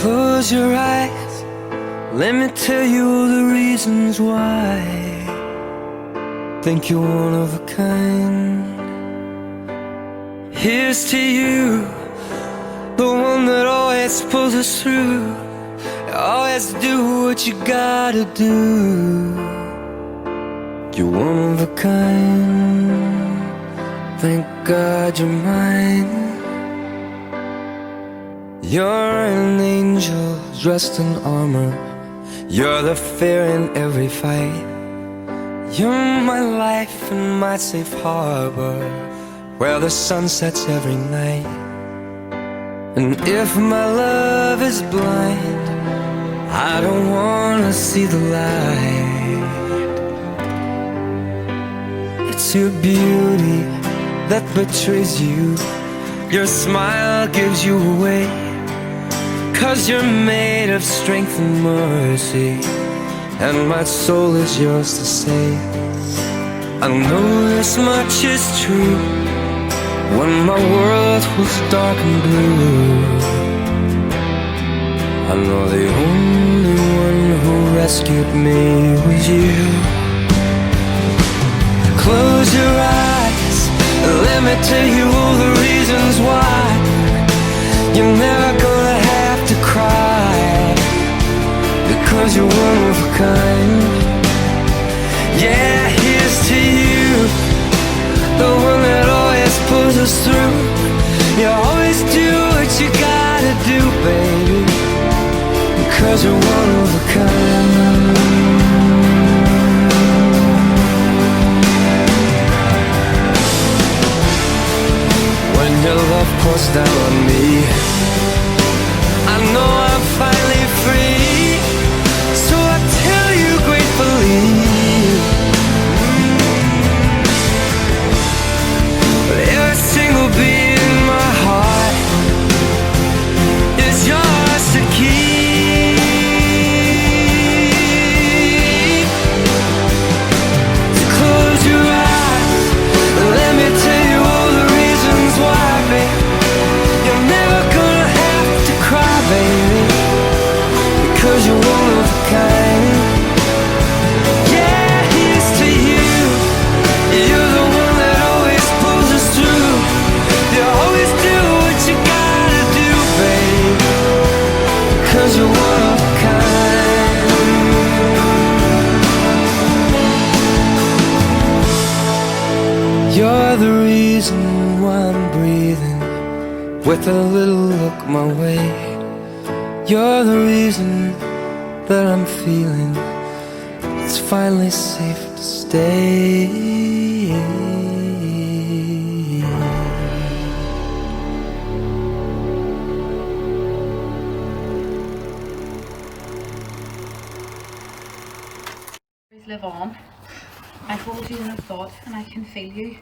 Close your eyes, let me tell you all the reasons why. Think you're one of a kind. Here's to you, the one that always pulls us through. Always do what you gotta do. You're one of a kind. Thank God you're mine. You're an angel dressed in armor. You're the fear in every fight. You're my life and my safe harbor, where the sun sets every night. And if my love is blind, I don't wanna see the light. It's your beauty that betrays you. Your smile gives you away. 'Cause you're made of strength and mercy, and my soul is yours to save. I know this much is true. When my world was dark and blue, I know the only one who rescued me was you. Close your eyes, let me tell you all the reasons why. You're never gonna have to cry, because you're one of a kind. Yeah, here's to you, the one that always pulls us through. You always do what you gotta do, baby, because you're one of a kind. When your love pours down on me, I know I'm finally free. So I tell you gratefully, every single beat in my heart is yours to keep. So close your eyes, let me tell you all the reasons why, babe. You're never gonna have to cry, baby, because you're one of a kind. Yeah, here's to you, you're the one that always pulls us through. You always do what you gotta do, babe, because you're one of a kind. You're the reason why I'm breathing with a little look my way. You're the reason that I'm feeling it's finally safe to stay. Live on. I hold you in a thought and I can feel you.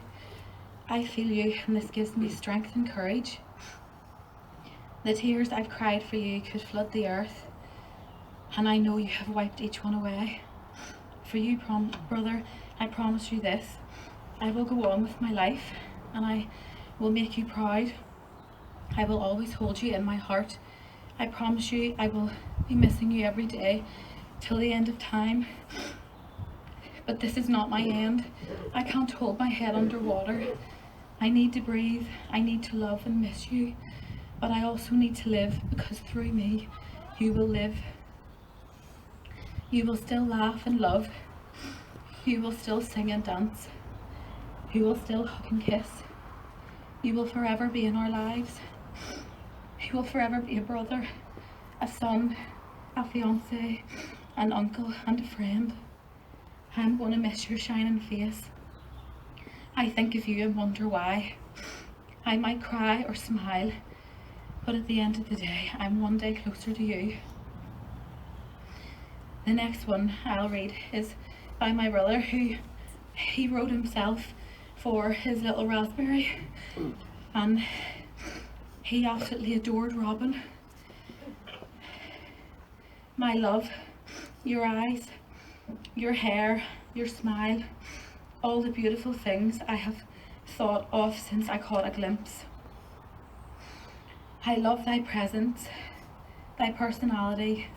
I feel you, and this gives me strength and courage. The tears I've cried for you could flood the earth, and I know you have wiped each one away. For you, brother, I promise you this: I will go on with my life, and I will make you proud. I will always hold you in my heart. I promise you I will be missing you every day till the end of time. But this is not my end. I can't hold my head underwater. I need to breathe, I need to love and miss you, but I also need to live, because through me, you will live. You will still laugh and love. You will still sing and dance. You will still hug and kiss. You will forever be in our lives. You will forever be a brother, a son, a fiance, an uncle and a friend. I'm going to miss your shining face. I think of you and wonder why. I might cry or smile, but at the end of the day, I'm one day closer to you. The next one I'll read is by my brother, who he wrote himself for his little raspberry, and he absolutely adored Robin. My love, your eyes, your hair, your smile, all the beautiful things I have thought of since I caught a glimpse. I love thy presence, thy personality,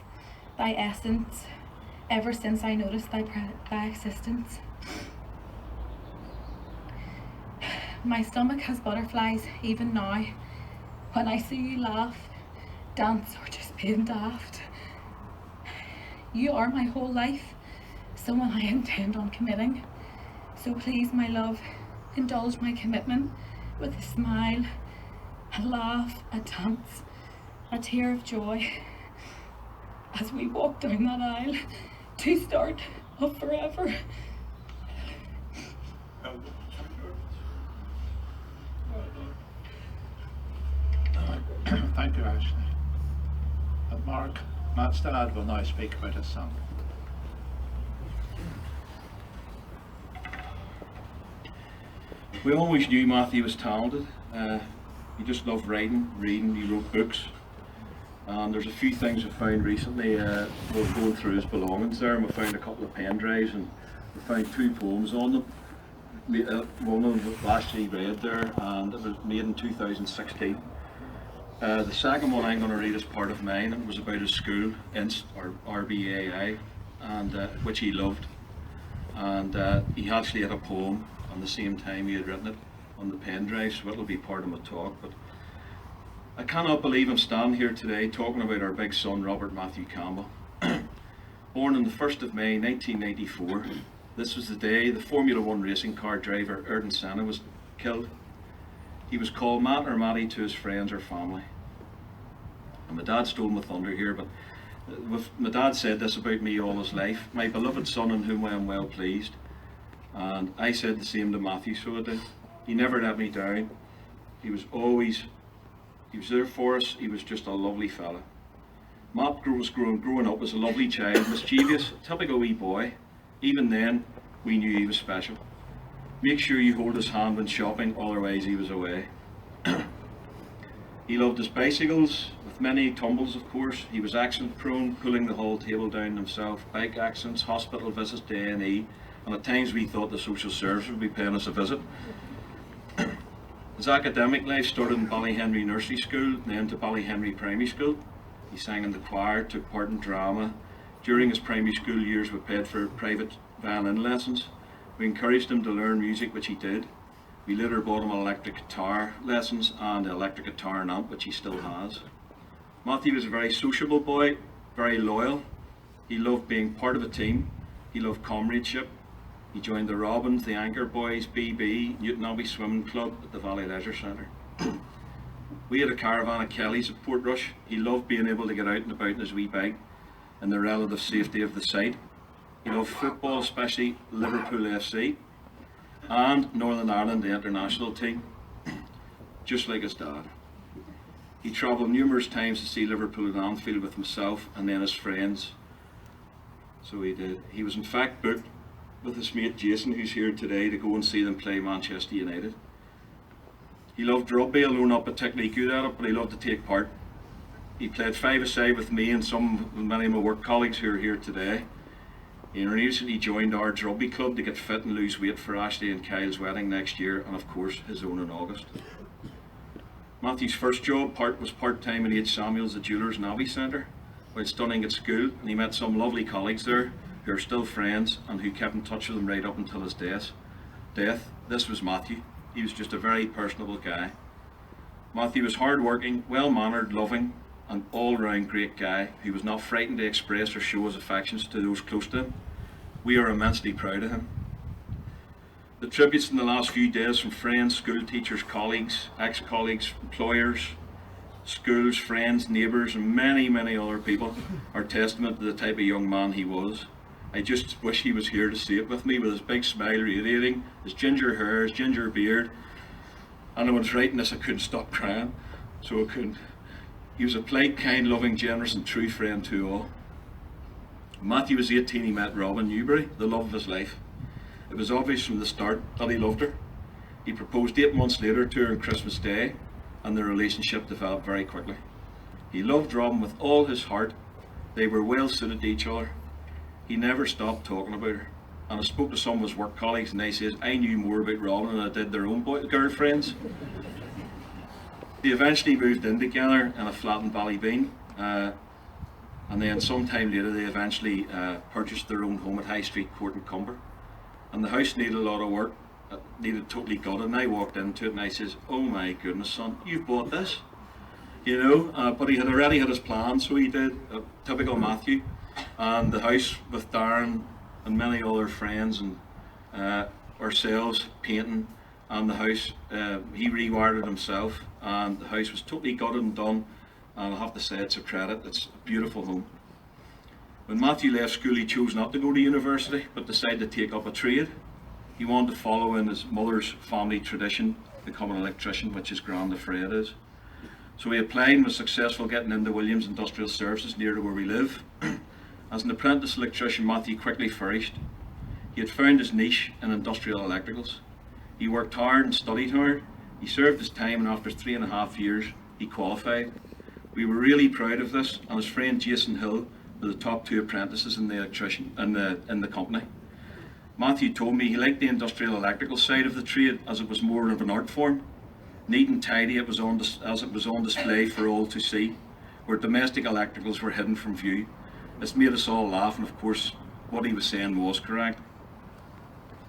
thy essence, ever since I noticed thy existence. My stomach has butterflies even now when I see you laugh, dance, or just being daft. You are my whole life, someone I intend on committing. So please, my love, indulge my commitment with a smile, a laugh, a dance, a tear of joy as we walk down that aisle to start of forever. Thank you, Ashley. And Matt Stannard will now speak about his son. We always knew Matthew was talented. He just loved writing, reading, he wrote books. And there's a few things we found recently. We're going through his belongings there, and we found a couple of pen drives, and we found 2 poems on them. One of them was actually read there, and it was made in 2016. The second one I'm going to read as part of mine. It was about his school, INST, or RBAI, and which he loved. And he actually had a poem on the same time he had written it on the pen drive, so it'll be part of my talk. But I cannot believe I'm standing here today talking about our big son, Robert Matthew Campbell. Born on the 1st of May 1994, this was the day the Formula 1 racing car driver Ayrton Senna was killed. He was called Matt or Matty to his friends or family. And my dad stole my thunder here, but my dad said this about me all his life: my beloved son in whom I am well pleased. And I said the same to Matthew, so I did. He never let me down. He was there for us. He was just a lovely fella. Matt was growing up as a lovely child, mischievous, typical wee boy. Even then, we knew he was special. Make sure you hold his hand when shopping, otherwise he was away. He loved his bicycles, with many tumbles of course. He was accident prone, pulling the whole table down himself. Bike accidents, hospital visits to A&E, and at times we thought the social service would be paying us a visit. His academic life started in Ballyhenry Nursery School, then to Ballyhenry Primary School. He sang in the choir, took part in drama. During his primary school years we paid for private violin lessons. We encouraged him to learn music, which he did. We later bought him electric guitar lessons and an electric guitar and amp, which he still has. Matthew was a very sociable boy, very loyal. He loved being part of a team. He loved comradeship. He joined the Robins, the Anchor Boys, BB, Newton Abbey Swimming Club at the Valley Leisure Centre. We had a caravan at Kelly's at Portrush. He loved being able to get out and about in his wee bike and the relative safety of the site. He loved football, especially Liverpool FC and Northern Ireland, the international team, just like his dad. He travelled numerous times to see Liverpool and Anfield with himself and then his friends. So he did. He was in fact booked with his mate Jason, who's here today, to go and see them play Manchester United. He loved rugby, although not particularly good at it, but he loved to take part. He played 5-a-side with me and many of my work colleagues who are here today. He recently joined our rugby club to get fit and lose weight for Ashley and Kyle's wedding next year, and of course his own in August. Matthew's first job was part-time in H. Samuels, the Jewellers and Abbey Centre, while studying at school, and he met some lovely colleagues there who are still friends and who kept in touch with him right up until his death. This was Matthew. He was just a very personable guy. Matthew was hard-working, well-mannered, loving, an all-round great guy who was not frightened to express or show his affections to those close to him. We are immensely proud of him. The tributes in the last few days from friends, school teachers, colleagues, ex-colleagues, employers, schools, friends, neighbours and many, many other people are testament to the type of young man he was. I just wish he was here to see it with me, with his big smile radiating, his ginger hair, his ginger beard. And when I was writing this I couldn't stop crying, so I couldn't. He was a polite, kind, loving, generous and true friend to all. When Matthew was 18, he met Robin Newbury, the love of his life. It was obvious from the start that he loved her. He proposed 8 months later to her on Christmas Day, and their relationship developed very quickly. He loved Robin with all his heart. They were well suited to each other. He never stopped talking about her. And I spoke to some of his work colleagues and they said I knew more about Robin than I did their own girlfriends. They eventually moved in together in a flat in Ballybean. And then sometime later they eventually purchased their own home at High Street Court in Cumber. And the house needed a lot of work, needed totally gutted, and I walked into it and I says, "Oh my goodness, son, you've bought this?" You know, but he had already had his plan, so he did, typical Matthew. And the house with Darren and many other friends and ourselves painting, and the house, he rewired it himself, and the house was totally gutted and done, and I'll have to say it's a credit. It's a beautiful home. When Matthew left school, he chose not to go to university, but decided to take up a trade. He wanted to follow in his mother's family tradition, become an electrician, which his grand Fred is. So he applied and was successful getting into Williams Industrial Services near to where we live. As an apprentice electrician, Matthew quickly flourished. He had found his niche in industrial electricals. He worked hard and studied hard. He served his time, and after 3.5 years, he qualified. We were really proud of this, and his friend Jason Hill were the top 2 apprentices in the company. Matthew told me he liked the industrial electrical side of the trade as it was more of an art form. Neat and tidy as it was on display for all to see, where domestic electricals were hidden from view. This made us all laugh, and of course what he was saying was correct.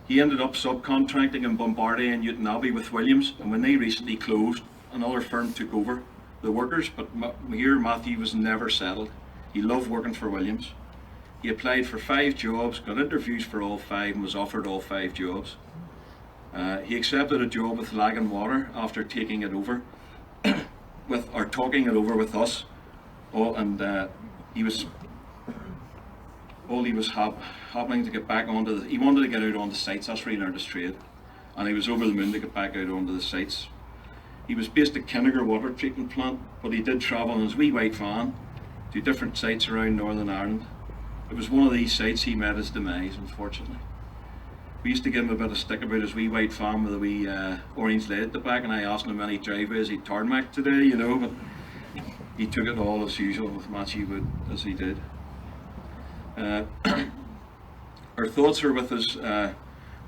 He ended up subcontracting in Bombardier and Newton Abbey with Williams, and when they recently closed, another firm took over the workers, but here Matthew was never settled. He loved working for Williams. He applied for 5 jobs, got interviews for all 5, and was offered all 5 jobs. He accepted a job with Lagan Water after taking it over talking it over with us. He was happening to get back onto he wanted to get out on the sites. That's where he learned his trade, and he was over the moon to get back out onto the sites. He was based at Kinniger Water Treatment Plant, but he did travel in his wee white van to different sites around Northern Ireland. It was one of these sites he met his demise, unfortunately. We used to give him a bit of stick about his wee white van with a wee orange lid at the back, and I asked him any driveways he'd tarmac today, you know, but he took it all as usual with Matthew Wood, as he did. Our thoughts are with his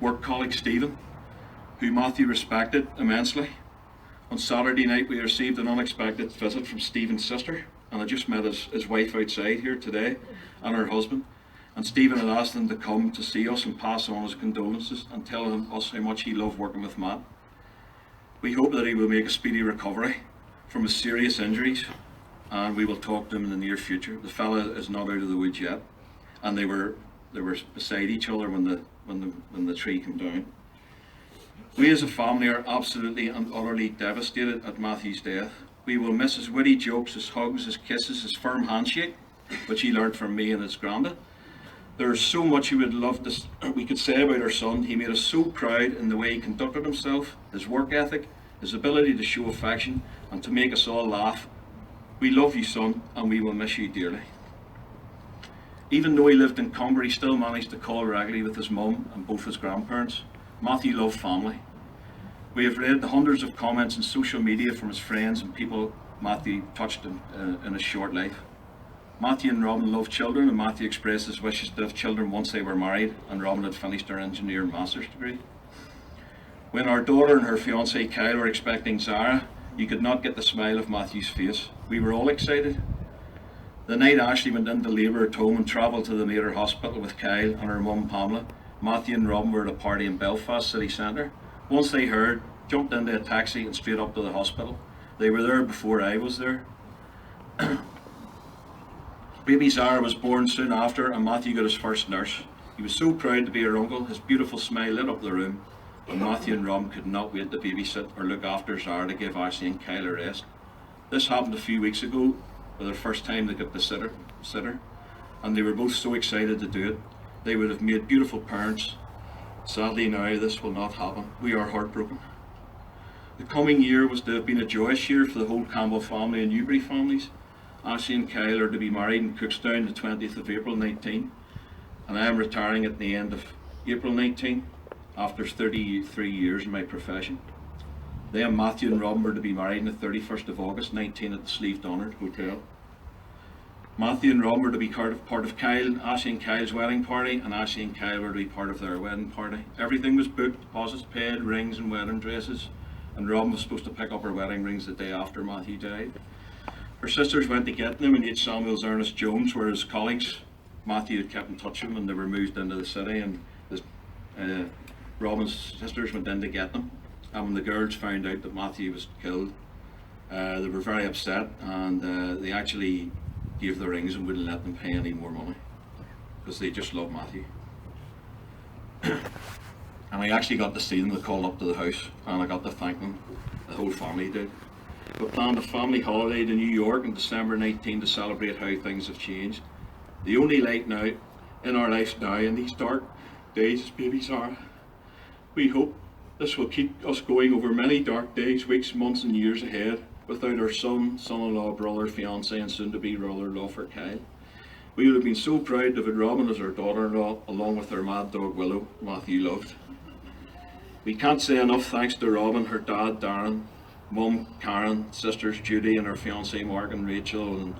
work colleague Stephen, who Matthew respected immensely. On Saturday night we received an unexpected visit from Stephen's sister, and I just met his wife outside here today, and her husband. And Stephen had asked him to come to see us and pass on his condolences and tell us how much he loved working with Matt. We hope that he will make a speedy recovery from his serious injuries, and we will talk to him in the near future. The fella is not out of the woods yet, and they were beside each other when the tree came down. We as a family are absolutely and utterly devastated at Matthew's death. We will miss his witty jokes, his hugs, his kisses, his firm handshake, which he learned from me and his granda. There is so much we could say about our son. He made us so proud in the way he conducted himself, his work ethic, his ability to show affection, and to make us all laugh. We love you, son, and we will miss you dearly. Even though he lived in Cumber, he still managed to call regularly with his mum and both his grandparents. Matthew loved family. We have read the hundreds of comments on social media from his friends and people Matthew touched in his short life. Matthew and Robin loved children, and Matthew expressed his wishes to have children once they were married and Robin had finished her engineer and master's degree. When our daughter and her fiance Kyle were expecting Zara, you could not get the smile of Matthew's face. We were all excited. The night Ashley went into labour at home and travelled to the Mater Hospital with Kyle and her mum Pamela, Matthew and Robin were at a party in Belfast city centre. Once they heard, jumped into a taxi and straight up to the hospital. They were there before I was there. Baby Zara was born soon after, and Matthew got his first nurse. He was so proud to be her uncle. His beautiful smile lit up the room, and Matthew and Robin could not wait to babysit or look after Zara to give Ashley and Kyle a rest. This happened a few weeks ago, for their first time they got the sitter, and they were both so excited to do it. They would have made beautiful parents. Sadly now this will not happen. We are heartbroken. The coming year was to have been a joyous year for the whole Campbell family and Newbury families. Ashley and Kyle are to be married in Cookstown the 20th of April 19, and I am retiring at the end of April 19 after 33 years in my profession. They and Matthew and Robin were to be married on the 31st of August 19 at the Sleeve Donard Hotel. Matthew and Robin were to be part of Ashley and Kyle's wedding party, and Ashley and Kyle were to be part of their wedding party. Everything was booked, deposits paid, rings and wedding dresses, and Robin was supposed to pick up her wedding rings the day after Matthew died. Her sisters went to get them in H. Samuel's Ernest Jones, where his colleagues, Matthew, had kept in touch with him, and they were moved into the city, and Robin's sisters went in to get them. And when the girls found out that Matthew was killed, they were very upset, and they actually gave the rings and wouldn't let them pay any more money because they just loved Matthew. And I actually got to see them. They called up to the house, and I got to thank them. The whole family did. We planned a family holiday to New York on December 19 to celebrate how things have changed. The only light now in our lives now in these dark days is baby Sarah. We hope this will keep us going over many dark days, weeks, months and years ahead without our son, son-in-law, brother, fiance and soon-to-be brother-in-law for Kyle. We would have been so proud to have had Robin as our daughter-in-law along with our mad dog Willow, Matthew loved. We can't say enough thanks to Robin, her dad Darren, mum Karen, sisters Judy and her fiance Mark and Rachel, and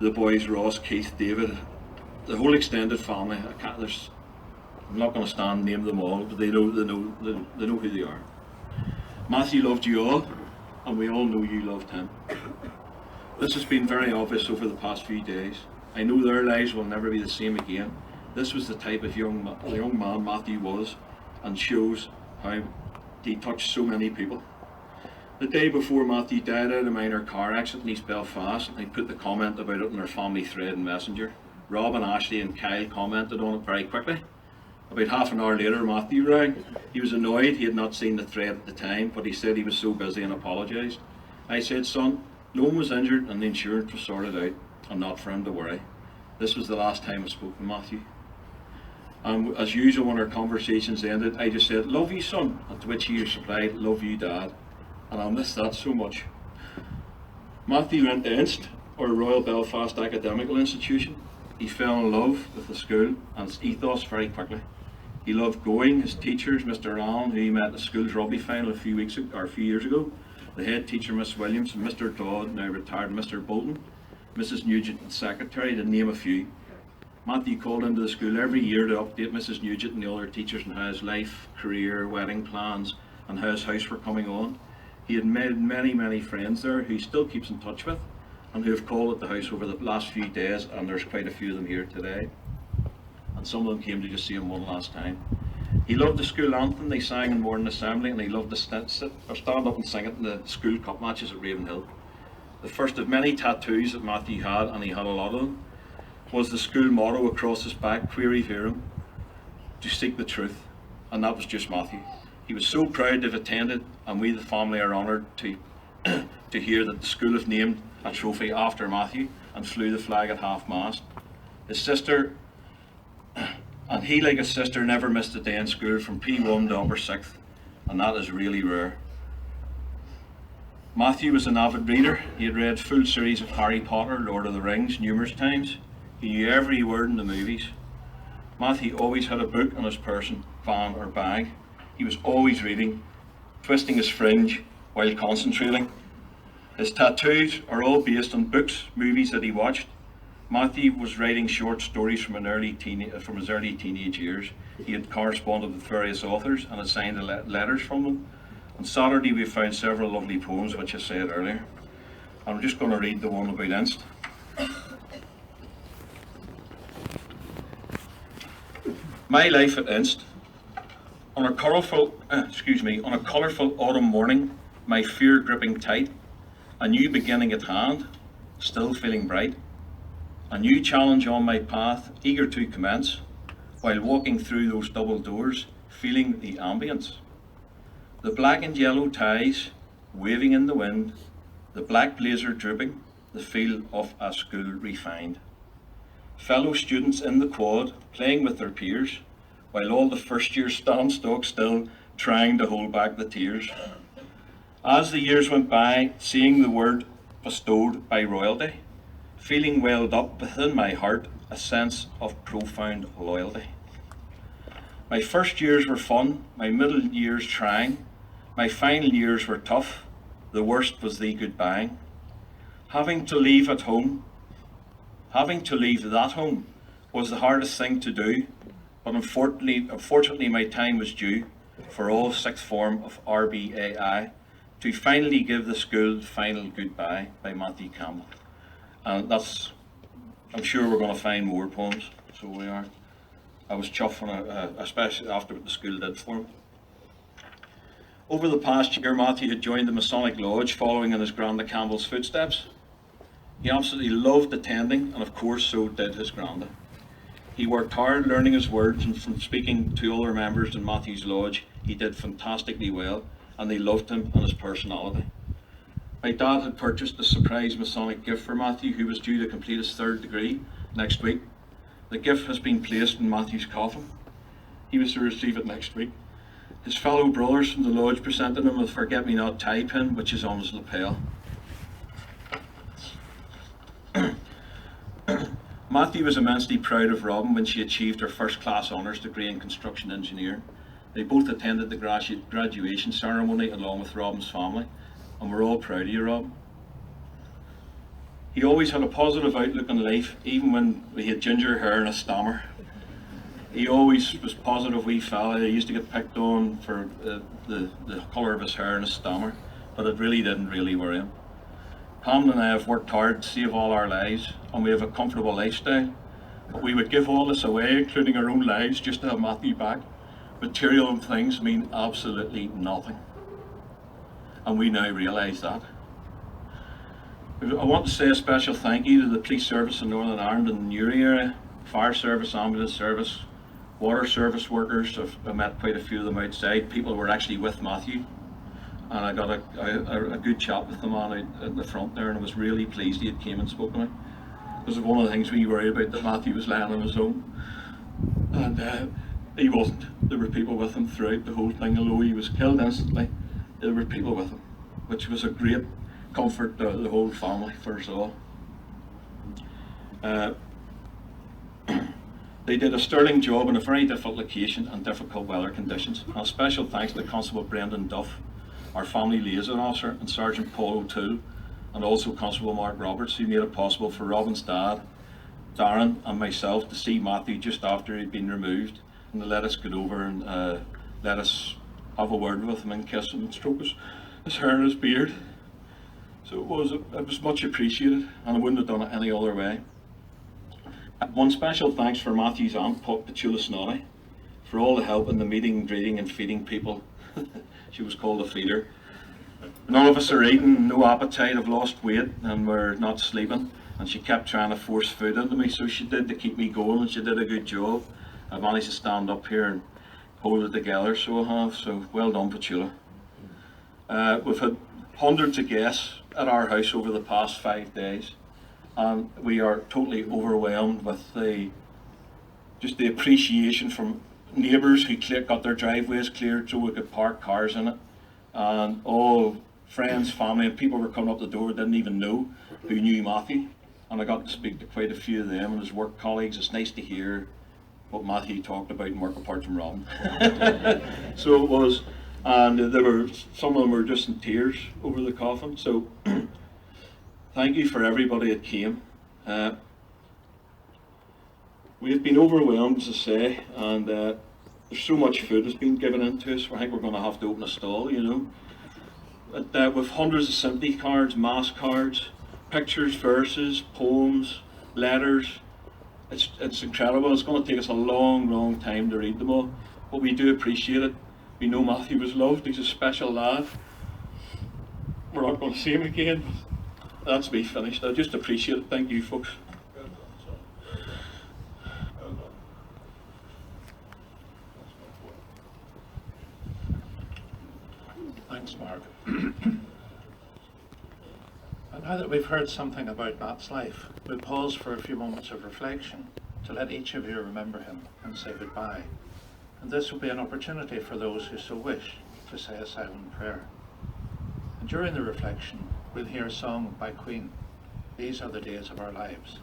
the boys Ross, Keith, David, the whole extended family. I'm not going to stand and name them all, but they know who they are. Matthew loved you all, and we all know you loved him. This has been very obvious over the past few days. I know their lives will never be the same again. This was the type of young man Matthew was, and shows how he touched so many people. The day before Matthew died out of a minor car accident in East Belfast, I put the comment about it in our family thread and Messenger. Rob and Ashley and Kyle commented on it very quickly. About half an hour later, Matthew rang. He was annoyed he had not seen the thread at the time, but he said he was so busy and apologised. I said, son, no one was injured and the insurance was sorted out, and not for him to worry. This was the last time I spoke to Matthew. And as usual, when our conversations ended, I just said, love you, son, and to which he replied, love you, dad. And I'll miss that so much. Matthew went to Inst, or Royal Belfast Academical Institution. He fell in love with the school and its ethos very quickly. He loved going. His teachers, Mr. Allen, who he met at the school's rugby final a few years ago, the head teacher, Miss Williams, and Mr. Dodd, now retired, Mr. Bolton, Mrs. Nugent, and secretary, to name a few. Matthew called into the school every year to update Mrs. Nugent and the other teachers on how his life, career, wedding plans, and how his house were coming on. He had made many friends there who he still keeps in touch with, and who have called at the house over the last few days, and there's quite a few of them here today. And some of them came to just see him one last time. He loved the school anthem they sang in morning assembly, and he loved to stand up and sing it in the school cup matches at Ravenhill. The first of many tattoos that Matthew had, and he had a lot of them, was the school motto across his back, Query Verum, to seek the truth, and that was just Matthew. He was so proud to have attended, and we the family are honoured to hear that the school have named a trophy after Matthew and flew the flag at half-mast. His sister, and he like his sister, never missed a day in school from P1 to upper 6th, and that is really rare. Matthew was an avid reader. He had read full series of Harry Potter, Lord of the Rings numerous times. He knew every word in the movies. Matthew always had a book in his person, van or bag. He was always reading, twisting his fringe while concentrating. His tattoos are all based on books, movies that he watched. Matthew was writing short stories from his early teenage years. He had corresponded with various authors and had signed letters from them. On Saturday we found several lovely poems, which I said earlier. I'm just going to read the one about Inst. My life at Inst. On a colourful autumn morning, my fear gripping tight, a new beginning at hand, still feeling bright, a new challenge on my path, eager to commence, while walking through those double doors, feeling the ambience. The black and yellow ties waving in the wind, the black blazer drooping, the feel of a school refined. Fellow students in the quad playing with their peers, while all the first years stand stock still, trying to hold back the tears. As the years went by, seeing the word bestowed by royalty, feeling welled up within my heart a sense of profound loyalty. My first years were fun, my middle years trying, my final years were tough, the worst was the goodbye. Having to leave that home was the hardest thing to do, but unfortunately my time was due for all sixth form of RBAI To finally give the school the final goodbye by Matthew Campbell. And that's, I'm sure we're going to find more poems, so we are. I was chuffed when especially after what the school did for him. Over the past year, Matthew had joined the Masonic Lodge, following in his Granda Campbell's footsteps. He absolutely loved attending, and of course so did his Granda. He worked hard learning his words, and from speaking to other members in Matthew's Lodge, he did fantastically well, and they loved him and his personality. My dad had purchased a surprise Masonic gift for Matthew, who was due to complete his 3rd degree next week. The gift has been placed in Matthew's coffin. He was to receive it next week. His fellow brothers from the lodge presented him with a forget-me-not tie pin, which is on his lapel. Matthew was immensely proud of Robin when she achieved her first-class honours degree in construction engineering. They both attended the graduation ceremony along with Robin's family, and we're all proud of you, Robin. He always had a positive outlook on life, even when he had ginger hair and a stammer. He always was a positive wee fella. He used to get picked on for the colour of his hair and his stammer, but it really didn't really worry him. Pam and I have worked hard to save all our lives, and we have a comfortable lifestyle, but we would give all this away, including our own lives, just to have Matthew back. Material and things mean absolutely nothing, and we now realise that. I want to say a special thank you to the police service in Northern Ireland and the Newry area, fire service, ambulance service, water service workers. I met quite a few of them outside. People were actually with Matthew, and I got a good chat with the man out at the front there, and I was really pleased he had came and spoke to me. Because one of the things we worried about, that Matthew was lying on his own, and he wasn't. There were people with him throughout the whole thing. Although he was killed instantly, there were people with him, which was a great comfort to the whole family, for us all. They did a sterling job in a very difficult location and difficult weather conditions. And a special thanks to Constable Brendan Duff, our family liaison officer, and Sergeant Paul O'Toole, and also Constable Mark Roberts, who made it possible for Robin's dad, Darren, and myself to see Matthew just after he'd been removed, and to let us get over and let us have a word with him and kiss him and stroke his hair and his beard. So it was much appreciated, and I wouldn't have done it any other way. One special thanks for Matthew's aunt, Petula Snoddy, for all the help in the meeting, greeting and feeding people. She was called a feeder. None of us are eating, no appetite, have lost weight, and we're not sleeping. And she kept trying to force food into me, so she did, to keep me going, and she did a good job. I managed to stand up here and hold it together, so I have. So well done, Petula. We've had hundreds of guests at our house over the past 5 days, and we are totally overwhelmed with just the appreciation from neighbours who got their driveways cleared so we could park cars in it, and all friends, family, and people were coming up the door didn't even know who knew Matthew, and I got to speak to quite a few of them and his work colleagues. It's nice to hear what Matthew talked about in work apart from Robin. So it was. And some of them were just in tears over the coffin. So thank you for everybody that came. We've been overwhelmed, as I say, and there's so much food that's been given into us. I think we're going to have to open a stall, you know. But, with hundreds of sympathy cards, mass cards, pictures, verses, poems, letters. It's incredible. It's going to take us a long, long time to read them all, but we do appreciate it. We know Matthew was loved. He's a special lad. We're not going to see him again. That's me finished. I just appreciate it. Thank you, folks. Thanks, Mark. And now that we've heard something about Matt's life, we'll pause for a few moments of reflection to let each of you remember him and say goodbye. And this will be an opportunity for those who so wish to say a silent prayer. And during the reflection, we'll hear a song by Queen, These Are the Days of Our Lives.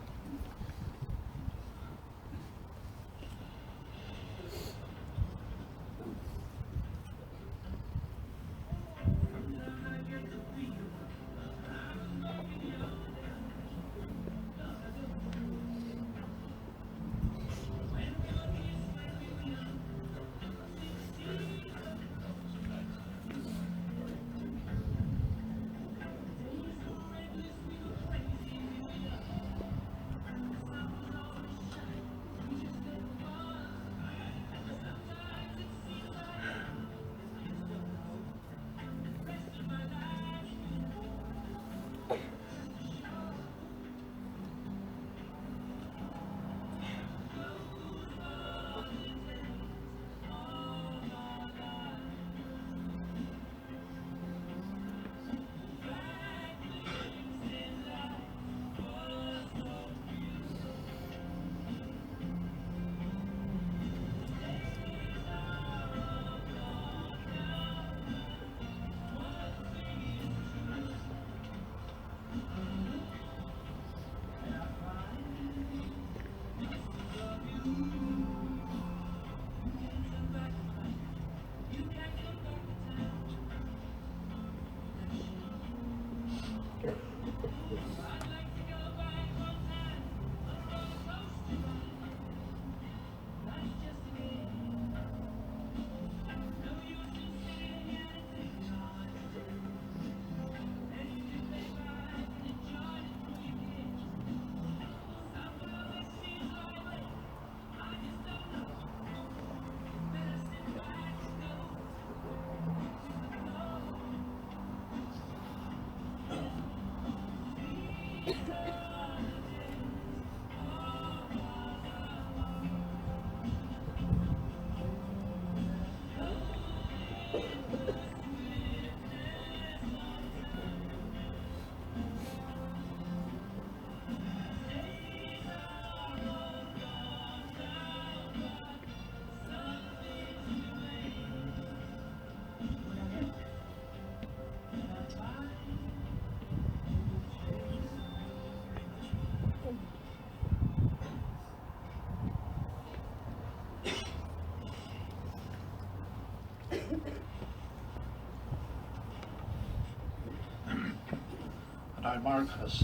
Now Mark has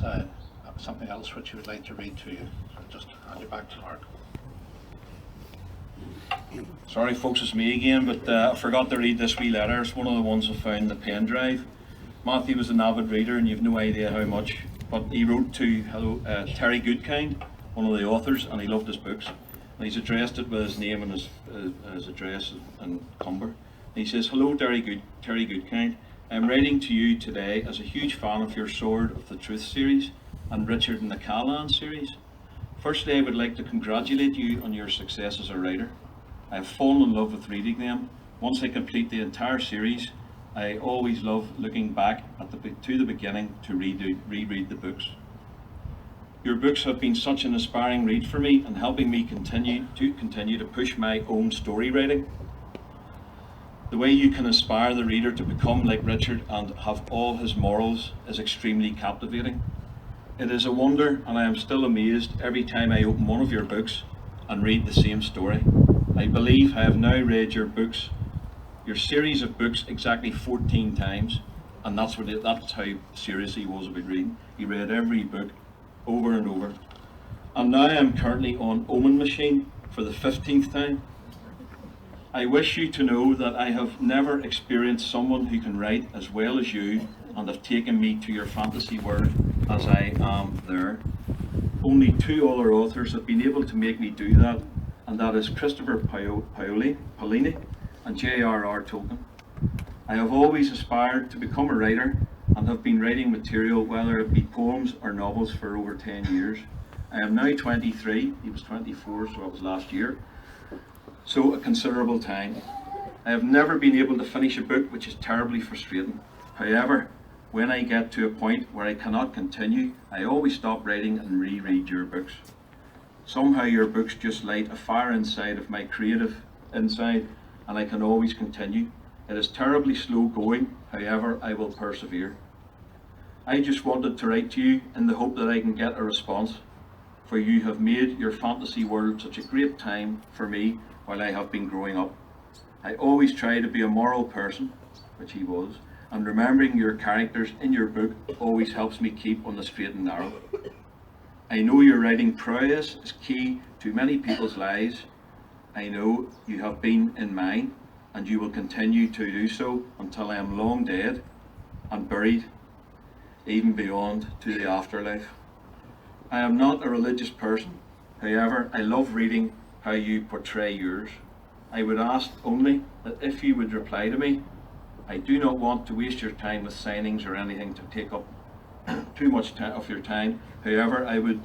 something else which he would like to read to you. So just hand you back to Mark. Sorry folks, it's me again, but I forgot to read this wee letter. It's one of the ones I found in the pen drive. Matthew was an avid reader and you've no idea how much, but he wrote to Terry Goodkind, one of the authors, and he loved his books. And he's addressed it with his name and his address and number. And he says, "Hello Terry Goodkind. I'm writing to you today as a huge fan of your Sword of the Truth series and Richard and the Callan series. Firstly, I would like to congratulate you on your success as a writer. I have fallen in love with reading them. Once I complete the entire series, I always love looking back at to the beginning to reread the books. Your books have been such an inspiring read for me and helping me continue to push my own story writing. The way you can inspire the reader to become like Richard and have all his morals is extremely captivating. It is a wonder, and I am still amazed every time I open one of your books and read the same story. I believe I have now read your series of books exactly 14 times, and that's how serious he was about reading. He read every book over and over. And now I am currently on Omen Machine for the 15th time. I wish you to know that I have never experienced someone who can write as well as you and have taken me to your fantasy world as I am there. Only two other authors have been able to make me do that, and that is Christopher Paolini and J.R.R. Tolkien. I have always aspired to become a writer and have been writing material, whether it be poems or novels, for over 10 years. I am now 23, he was 24, so that was last year, so a considerable time. I have never been able to finish a book, which is terribly frustrating. However, when I get to a point where I cannot continue, I always stop writing and reread your books. Somehow your books just light a fire inside of my creative inside, and I can always continue. It is terribly slow going, however I will persevere. I just wanted to write to you in the hope that I can get a response, for you have made your fantasy world such a great time for me while I have been growing up. I always try to be a moral person, which he was, and remembering your characters in your book always helps me keep on the straight and narrow. I know your writing prowess is key to many people's lives. I know you have been in mine, and you will continue to do so until I am long dead and buried, even beyond to the afterlife. I am not a religious person, however, I love reading how you portray yours. I would ask only that if you would reply to me. I do not want to waste your time with signings or anything to take up too much of your time. However, I would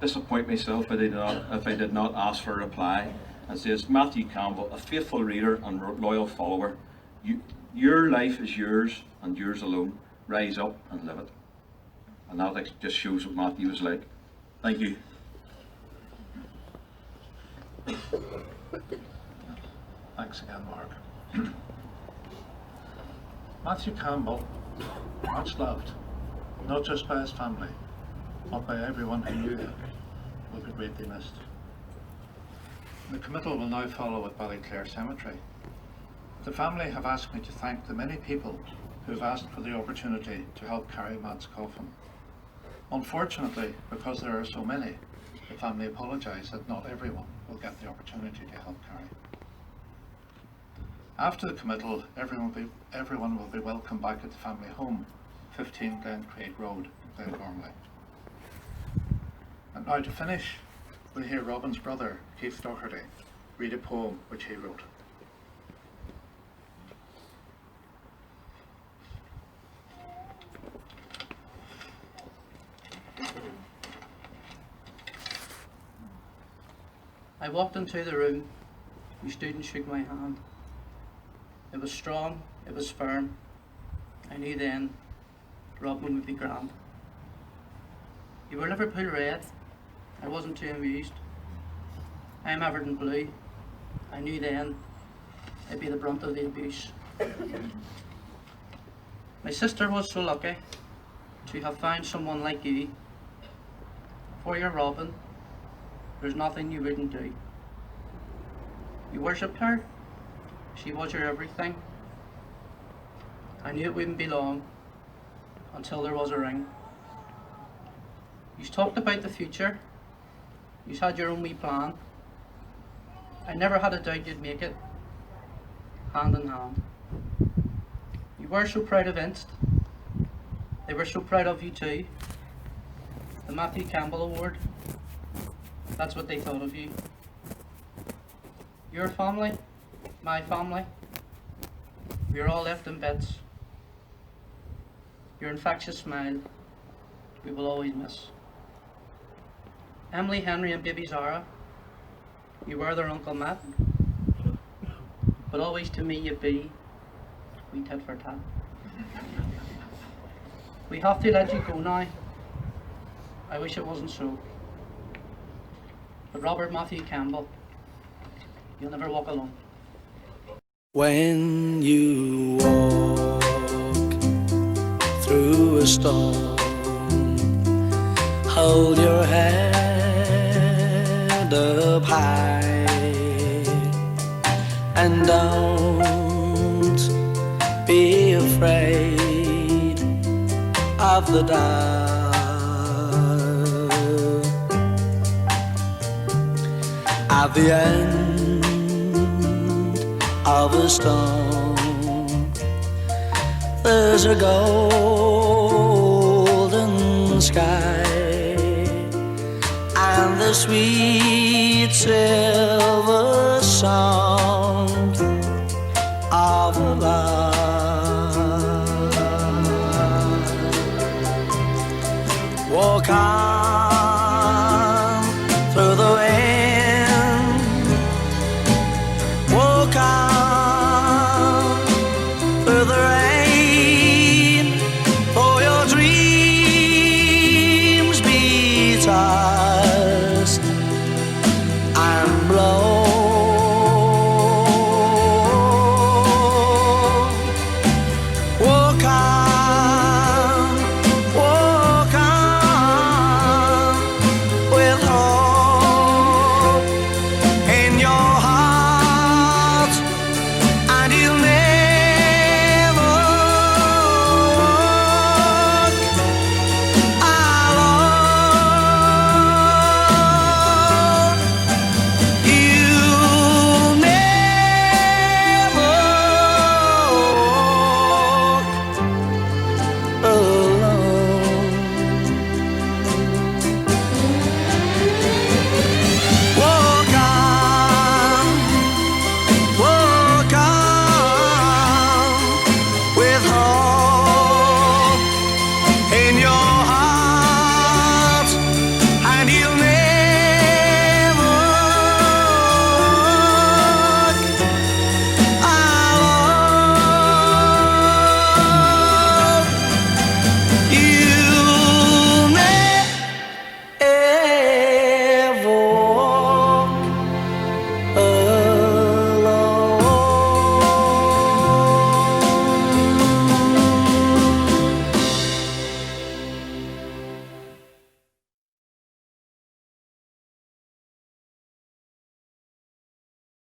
disappoint myself if I did not ask for a reply. And says, Matthew Campbell, a faithful reader and loyal follower. Your life is yours and yours alone. Rise up and live it. And that just shows what Matthew was like. Thank you. Thanks again, Mark. Matthew Campbell, much loved, not just by his family, but by everyone who knew him, will be greatly missed. The committal will now follow at Ballyclare Cemetery. The family have asked me to thank the many people who have asked for the opportunity to help carry Matt's coffin. Unfortunately, because there are so many, the family apologise that not everyone will get the opportunity to help carry. After the committal, everyone will be welcomed back at the family home, 15 Glen Craig Road, Glengormley. And now to finish, we'll hear Robin's brother, Keith Doherty, read a poem which he wrote. I walked into the room. You stood and shook my hand. It was strong, it was firm. I knew then Robin would be grand. You were Liverpool red. I wasn't too amused. I'm Everton blue. I knew then I'd be the brunt of the abuse. My sister was so lucky to have found someone like you. For your Robin, there's nothing you wouldn't do. You worshipped her. She was your everything. I knew it wouldn't be long until there was a ring. You talked about the future. You had your own wee plan. I never had a doubt you'd make it, hand in hand. You were so proud of Inst. They were so proud of you too. The Matthew Campbell Award, that's what they thought of you. Your family, my family, we're all left in bits. Your infectious smile, we will always miss. Emily, Henry and baby Zara, you were their Uncle Matt, but always to me you'd be, we tit for tat. We have to let you go now. I wish it wasn't so. But Robert Matthew Campbell, you'll never walk alone. When you walk through a storm, hold your head up high and don't be afraid of the dark. At the end of a storm, there's a golden sky and the sweet silver sound of a lark. Walk on